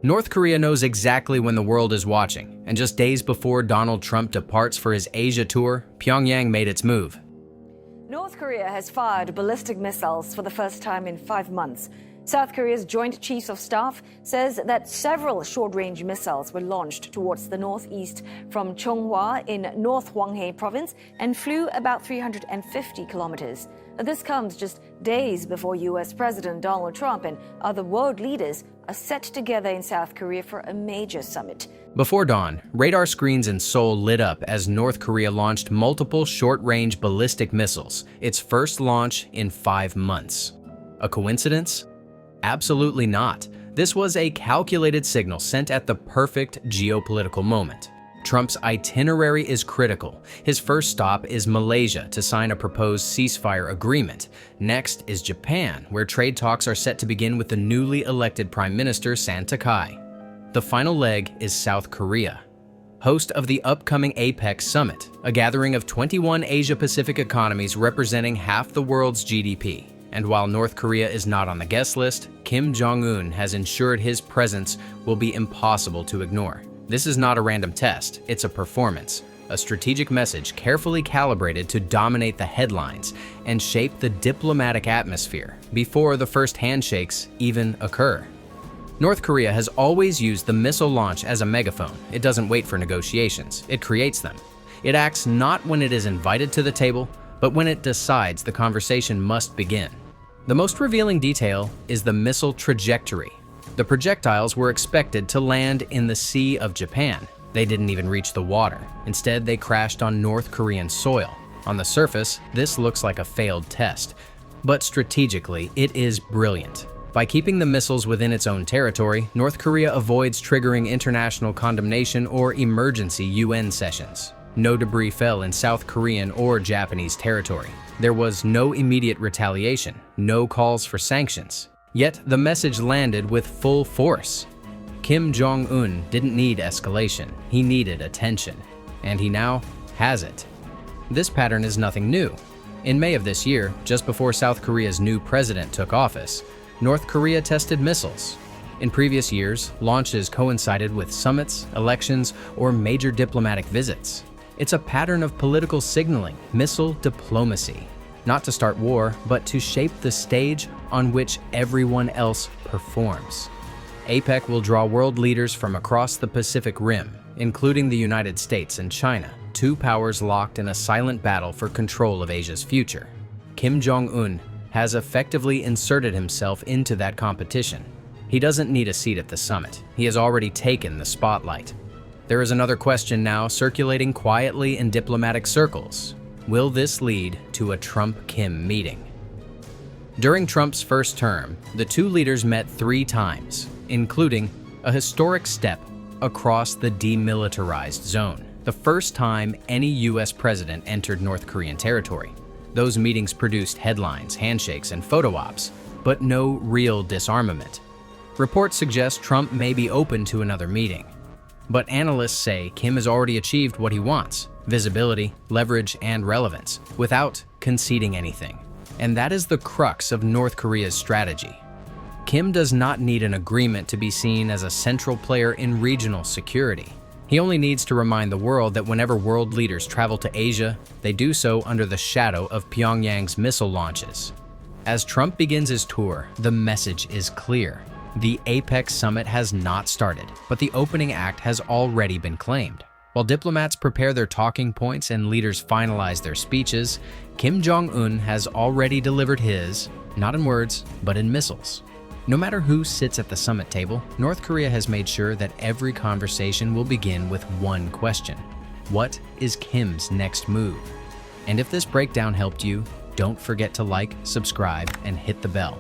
North Korea knows exactly when the world is watching, and just days before Donald Trump departs for his Asia tour, Pyongyang made its move. North Korea has fired ballistic missiles for the first time in 5 months. South Korea's Joint Chiefs of Staff says that several short-range missiles were launched towards the northeast from Chonghwa in North Hwanghae province and flew about 350 kilometers. This comes just days before U.S. President Donald Trump and other world leaders are set together in South Korea for a major summit. Before dawn, radar screens in Seoul lit up as North Korea launched multiple short-range ballistic missiles, its first launch in 5 months. A coincidence? Absolutely not. This was a calculated signal sent at the perfect geopolitical moment. Trump's itinerary is critical. His first stop is Malaysia to sign a proposed ceasefire agreement. Next is Japan, where trade talks are set to begin with the newly elected Prime Minister San Takai. The final leg is South Korea, host of the upcoming APEC summit, a gathering of 21 Asia-Pacific economies representing half the world's GDP. And while North Korea is not on the guest list, Kim Jong-un has ensured his presence will be impossible to ignore. This is not a random test, it's a performance, a strategic message carefully calibrated to dominate the headlines and shape the diplomatic atmosphere before the first handshakes even occur. North Korea has always used the missile launch as a megaphone. It doesn't wait for negotiations, it creates them. It acts not when it is invited to the table, but when it decides the conversation must begin. The most revealing detail is the missile trajectory. The projectiles were expected to land in the Sea of Japan. They didn't even reach the water. Instead, they crashed on North Korean soil. On the surface, this looks like a failed test, but strategically, it is brilliant. By keeping the missiles within its own territory, North Korea avoids triggering international condemnation or emergency UN sessions. No debris fell in South Korean or Japanese territory. There was no immediate retaliation, no calls for sanctions. Yet the message landed with full force. Kim Jong-un didn't need escalation, he needed attention. And he now has it. This pattern is nothing new. In May of this year, just before South Korea's new president took office, North Korea tested missiles. In previous years, launches coincided with summits, elections, or major diplomatic visits. It's a pattern of political signaling, missile diplomacy, not to start war, but to shape the stage on which everyone else performs. APEC will draw world leaders from across the Pacific Rim, including the United States and China, two powers locked in a silent battle for control of Asia's future. Kim Jong-un has effectively inserted himself into that competition. He doesn't need a seat at the summit. He has already taken the spotlight. There is another question now circulating quietly in diplomatic circles. Will this lead to a Trump-Kim meeting? During Trump's first term, the two leaders met 3 times, including a historic step across the demilitarized zone, the first time any U.S. president entered North Korean territory. Those meetings produced headlines, handshakes, and photo ops, but no real disarmament. Reports suggest Trump may be open to another meeting. But analysts say Kim has already achieved what he wants: visibility, leverage, and relevance, without conceding anything. And that is the crux of North Korea's strategy. Kim does not need an agreement to be seen as a central player in regional security. He only needs to remind the world that whenever world leaders travel to Asia, they do so under the shadow of Pyongyang's missile launches. As Trump begins his tour, the message is clear. The APEC summit has not started, but the opening act has already been claimed. While diplomats prepare their talking points and leaders finalize their speeches, Kim Jong-un has already delivered his, not in words, but in missiles. No matter who sits at the summit table, North Korea has made sure that every conversation will begin with one question: what is Kim's next move? And if this breakdown helped you, don't forget to like, subscribe, and hit the bell.